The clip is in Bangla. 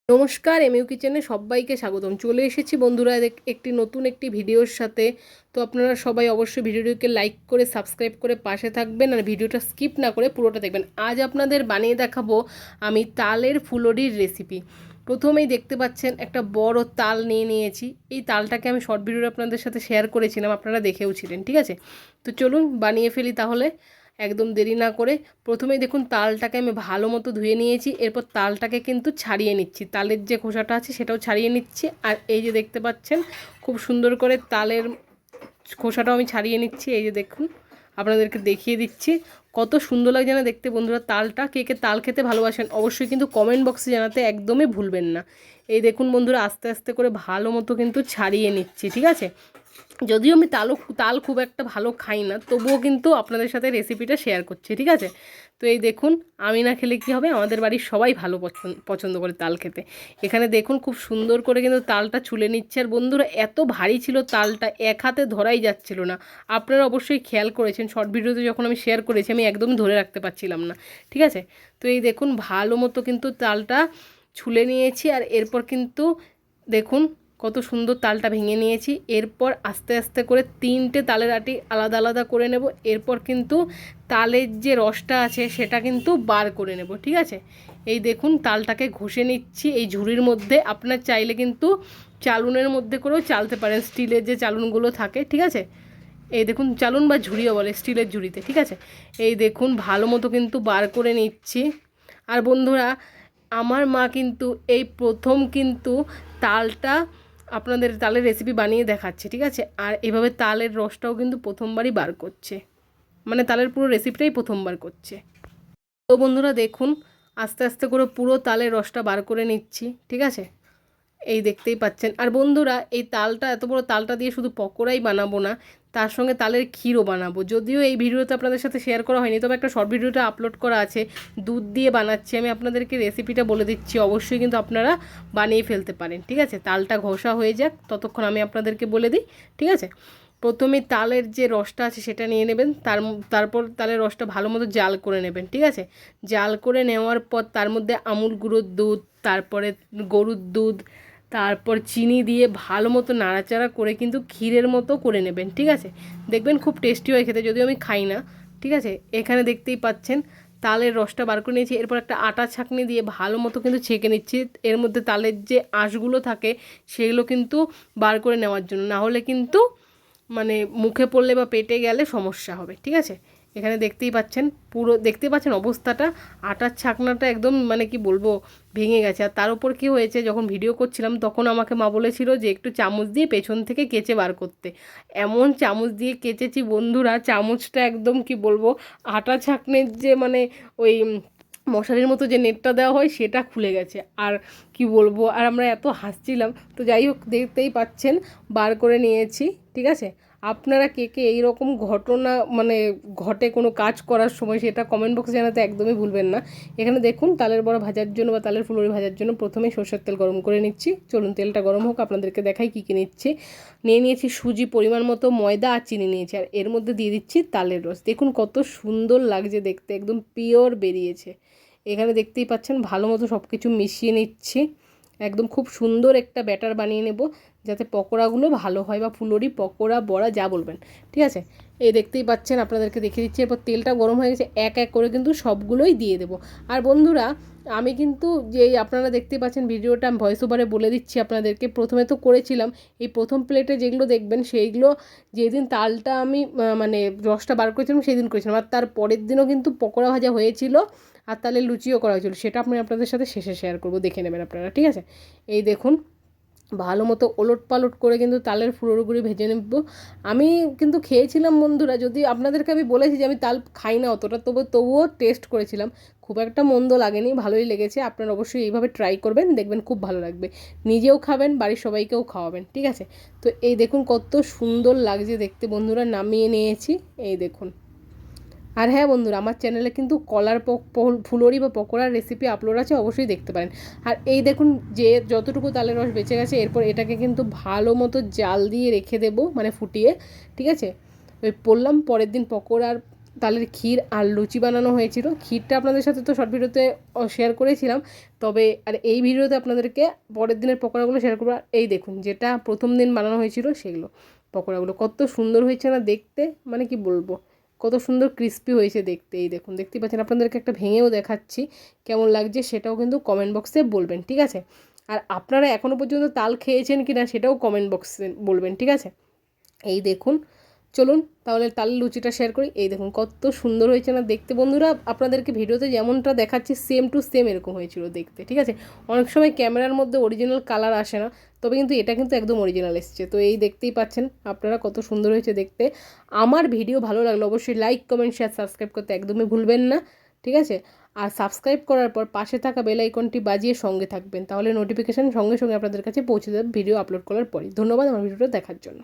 নমস্কার, এমইউ কিচেনে সবাইকে স্বাগতম। চলে এসেছি বন্ধুরা একটি নতুন ভিডিওর সাথে। তো আপনারা সবাই অবশ্যই ভিডিওটিকে লাইক করে সাবস্ক্রাইব করে পাশে থাকবেন আর ভিডিওটা স্কিপ না করে পুরোটা দেখবেন। আজ আপনাদের বানিয়ে দেখাবো আমি তালের ফুলুরির রেসিপি। প্রথমেই দেখতে পাচ্ছেন একটা বড় তাল নিয়েছি। এই তালটাকে আমি শর্ট ভিডিওতে আপনাদের সাথে শেয়ার করেছিলাম, আপনারা দেখেও ছিলেন। ঠিক আছে, তো চলুন বানিয়ে ফেলি তাহলে একদম দেরি না করে। প্রথমেই দেখুন তালটাকে আমি ভালো মতো ধুয়ে নিয়েছি। এরপর তালটাকে কিন্তু ছাড়িয়ে নিচ্ছি, তালের যে খোসাটা আছে সেটাও ছাড়িয়ে নিচ্ছি। আর এই যে দেখতে পাচ্ছেন খুব সুন্দর করে তালের খোসাটাও আমি ছাড়িয়ে নিচ্ছি। এই যে দেখুন, আপনাদেরকে দেখিয়ে দিচ্ছি কত সুন্দর লাগছে না দেখতে বন্ধুরা। তালটা কে কে তাল খেতে ভালোবাসেন অবশ্যই কিন্তু কমেন্ট বক্সে জানাতে একদমই ভুলবেন না। এই দেখুন বন্ধুরা, আস্তে আস্তে করে ভালো মতো কিন্তু ছাড়িয়ে নিচ্ছি। ঠিক আছে, যদিও আমি তাল খুব একটা ভালো খাই না, তবুও কিন্তু আপনাদের সাথে রেসিপিটা শেয়ার করছি। ঠিক আছে, তো এই দেখুন, আমি না খেলে কি হবে, আমাদের বাড়ির সবাই ভালো পছন্দ করে তাল খেতে। এখানে দেখুন খুব সুন্দর করে কিন্তু তালটা ছুলে নিচ্ছে। আর বন্ধুরা, এত ভারী ছিল তালটা, এক হাতে ধরাই যাচ্ছিল না। আপনারা অবশ্যই খেয়াল করেছেন, শর্ট ভিডিওতে যখন আমি শেয়ার করেছি আমি একদমই ধরে রাখতে পারছিলাম না। ঠিক আছে, তো এই দেখুন ভালো মতো কিন্তু তালটা ছুলে নিয়েছি। আর এরপর কিন্তু দেখুন কত সুন্দর তালটা ভেঙে নিয়েছি। এরপর আস্তে আস্তে করে 3টে তালের আটি আলাদা আলাদা করে নেব। এরপর কিন্তু তালের যে রসটা আছে সেটা কিন্তু বার করে নেব। ঠিক আছে, এই দেখুন তালটাকে ঘষে নিচ্ছি এই ঝুড়ির মধ্যে। আপনার চাইলে কিন্তু চালুনের মধ্যে করেও চালতে পারেন, স্টিলের যে চালুনগুলো থাকে। ঠিক আছে, এই দেখুন, চালুন বা ঝুড়িও বলে, স্টিলের ঝুড়িতে। ঠিক আছে, এই দেখুন ভালো মতো কিন্তু বার করে নিচ্ছি। আর বন্ধুরা, আমার মা কিন্তু এই প্রথম কিন্তু তালটা আপনাদের তালের রেসিপি বানিয়ে দেখাচ্ছে। ঠিক আছে, আর এভাবে তালের রসটাও কিন্তু প্রথমবারই বার করছে, মানে তালের পুরো রেসিপিটাই প্রথমবার করছে। তো বন্ধুরা দেখুন, আস্তে আস্তে করে পুরো তালের রসটা বার করে নিচ্ছি। ঠিক আছে, এই দেখতেই পাচ্ছেন। আর বন্ধুরা, এই তালটা, এত বড় তালটা দিয়ে শুধু পকোড়াই বানাবো না, তার সঙ্গে তালের ক্ষীরও বানাবো। যদিও এই ভিডিওতে আপনাদের সাথে শেয়ার করা হয়নি, তবে একটা শর্ট ভিডিওটা আপলোড করা আছে, দুধ দিয়ে বানাচ্ছি আমি। আপনাদেরকে রেসিপিটা বলে দিচ্ছি, অবশ্যই কিন্তু আপনারা বানিয়ে ফেলতে পারেন। ঠিক আছে, তালটা ঘষা হয়ে যাক ততক্ষণ আমি আপনাদেরকে বলে দিই। ঠিক আছে, প্রথমে তালের যে রসটা আছে সেটা নিয়ে নেবেন, তারপর তালের রসটা ভালো মতো জাল করে নেবেন। ঠিক আছে, জাল করে নেওয়ার পর তার মধ্যে আমুল গুঁড়োর দুধ, তারপরে গরুর দুধ, তারপর চিনি দিয়ে ভালো মতো নাড়াচাড়া করে কিন্তু ক্ষীরের মতো করে নেবেন। ঠিক আছে, দেখবেন খুব টেস্টি হয় খেতে, যদিও আমি খাই না। ঠিক আছে, এখানে দেখতেই পাচ্ছেন তালের রসটা বার করে নিয়েছি। এরপর একটা আটা ছাঁকনি দিয়ে ভালো মতো কিন্তু ছেঁকে নিচ্ছি, এর মধ্যে তালের যে আঁশগুলো থাকে সেগুলো কিন্তু বার করে নেওয়ার জন্য, না হলে কিন্তু মানে মুখে পড়লে বা পেটে গেলে সমস্যা হবে। ঠিক আছে, এখানে দেখতেই পাচ্ছেন, পুরো দেখতেই পাচ্ছেন অবস্থাটা, আটার ছাকনাটা একদম মানে কি বলবো, ভেঙে গেছে। আর তার উপর কী হয়েছে, যখন ভিডিও করছিলাম তখন আমাকে মা বলেছিল যে একটু চামচ দিয়ে পেছন থেকে কেচে বার করতে। এমন চামচ দিয়ে কেচেছি বন্ধুরা, চামচটা একদম কি বলবো, আটা ছাকনের যে মানে ওই মশারির মতো যে নেটটা দেওয়া হয় সেটা খুলে গেছে। আর কি বলবো, আর আমরা এত হাসছিলাম। তো যাই হোক, দেখতেই পাচ্ছেন বার করে নিয়েছি। ঠিক আছে, আপনারা কে কে এইরকম ঘটনা মানে ঘটে কোনো কাজ করার সময়, সেটা কমেন্ট বক্সে জানাতে একদমই ভুলবেন না। এখানে দেখুন তালের বড়া ভাজার জন্য বা তালের ফুলুরি ভাজার জন্য প্রথমেই সরষের তেল গরম করে নিচ্ছি। চলুন তেলটা গরম হোক, আপনাদেরকে দেখাই কী কী নিচ্ছি। নিয়ে নিয়েছি সুজি পরিমাণ মতো, ময়দা আর চিনি নিয়েছি। আর এর মধ্যে দিয়ে দিচ্ছি তালের রস। দেখুন কত সুন্দর লাগছে দেখতে, একদম পিওর বেরিয়েছে। এখানে দেখতেই পাচ্ছেন ভালো মতো সব কিছু মিশিয়ে নিচ্ছি। একদম খুব সুন্দর একটা ব্যাটার বানিয়ে নেব, যাতে পকোড়াগুলো ভালো হয়, বা ফুলুরি, পকোড়া, বড়া যা বলবেন। ঠিক আছে, এই দেখতেই পাচ্ছেন, আপনাদেরকে দেখিয়ে দিচ্ছি। এরপর তেলটা গরম হয়ে গেছে, এক এক করে কিন্তু সবগুলোই দিয়ে দেবো। আর বন্ধুরা, আমি কিন্তু যে আপনারা দেখতেই পাচ্ছেন ভিডিওটা আমি ভয়েস ওভারে বলে দিচ্ছি আপনাদেরকে, প্রথমে তো করেছিলাম এই প্রথম প্লেটে যেগুলো দেখবেন সেইগুলো যেদিন তালটা আমি মানে রসটা বার করেছিলাম সেই দিন করেছিলাম। আর তার পরের দিনও কিন্তু পকোড়া ভাজা হয়েছিল, আর তাহলে লুচিও করা হয়েছিল, সেটা আমি আপনাদের সাথে শেষে শেয়ার করবো, দেখে নেবেন আপনারা। ঠিক আছে, এই দেখুন ভালো মতো ওলট পালট করে কিন্তু তালের ফুলুরিগুলি ভেজে নেব। আমি কিন্তু খেয়েছিলাম বন্ধুরা, যদি আপনাদেরকে আমি বলেছি যে আমি তাল খাই না অতটা, তবুও টেস্ট করেছিলাম, খুব একটা মন্দ লাগেনি, ভালোই লেগেছে। আপনারা অবশ্যই এইভাবে ট্রাই করবেন, দেখবেন খুব ভালো লাগবে, নিজেও খাবেন, বাড়ির সবাইকেও খাওয়াবেন। ঠিক আছে, তো এই দেখুন কত সুন্দর লাগছে দেখতে বন্ধুরা, নামিয়ে নিয়েছি। এই দেখুন। আর হ্যাঁ বন্ধুরা, আমার চ্যানেলে কিন্তু কলার ফুলুরি বা পকোড়ার রেসিপি আপলোড আছে, অবশ্যই দেখতে পারেন। আর এই দেখুন, যে যতটুকু তালের রস বেঁচে গেছে, এরপর এটাকে কিন্তু ভালো মতো জাল দিয়ে রেখে দেবো, মানে ফুটিয়ে। ঠিক আছে, ওই বললাম পরের দিন পকোড়ার তালের ক্ষীর আর লুচি বানানো হয়েছিল। ক্ষীরটা আপনাদের সাথে তো শর্ট ভিডিওতে শেয়ার করেছিলাম, তবে আর এই ভিডিওতে আপনাদেরকে পরের দিনের পকোড়াগুলো শেয়ার করবো। এই দেখুন, যেটা প্রথম দিন বানানো হয়েছিল সেগুলো পকোড়াগুলো কত সুন্দর হয়েছে না দেখতে, মানে কি বলবো, কত সুন্দর ক্রিস্পি হয়েছে দেখতে। এই দেখুন, দেখতেই পাচ্ছেন, আপনাদেরকে একটা ভেঙেও দেখাচ্ছি কেমন লাগছে, সেটাও কিন্তু কমেন্ট বক্সে বলবেন, ঠিক আছে? আর আপনারা এখনও পর্যন্ত তাল খেয়েছেন কি না সেটাও কমেন্ট বক্সে বলবেন, ঠিক আছে? এই দেখুন, চলুন তাহলে তালের লুচিটা শেয়ার করি। এই দেখুন কত সুন্দর হয়েছে না দেখতে বন্ধুরা, আপনাদেরকে ভিডিওতে যেমনটা দেখাচ্ছি সেম টু সেম এরকম হয়েছিল দেখতে, ঠিক আছে? অনেক সময় ক্যামেরার মধ্যে অরিজিনাল কালার আসে না, তবে কিন্তু এটা কিন্তু একদম অরিজিনাল এসছে। তো এই দেখতেই পাচ্ছেন আপনারা কত সুন্দর হয়েছে দেখতে। আমার ভিডিও ভালো লাগলে অবশ্যই লাইক, কমেন্ট, শেয়ার, সাবস্ক্রাইব করতে একদমই ভুলবেন না, ঠিক আছে? আর সাবস্ক্রাইব করার পর পাশে থাকা বেল আইকনটি বাজিয়ে সঙ্গে থাকবেন, তাহলে নোটিফিকেশান সঙ্গে সঙ্গে আপনাদের কাছে পৌঁছে যাবে ভিডিও আপলোড করার পরই। ধন্যবাদ আমার ভিডিওটা দেখার জন্য।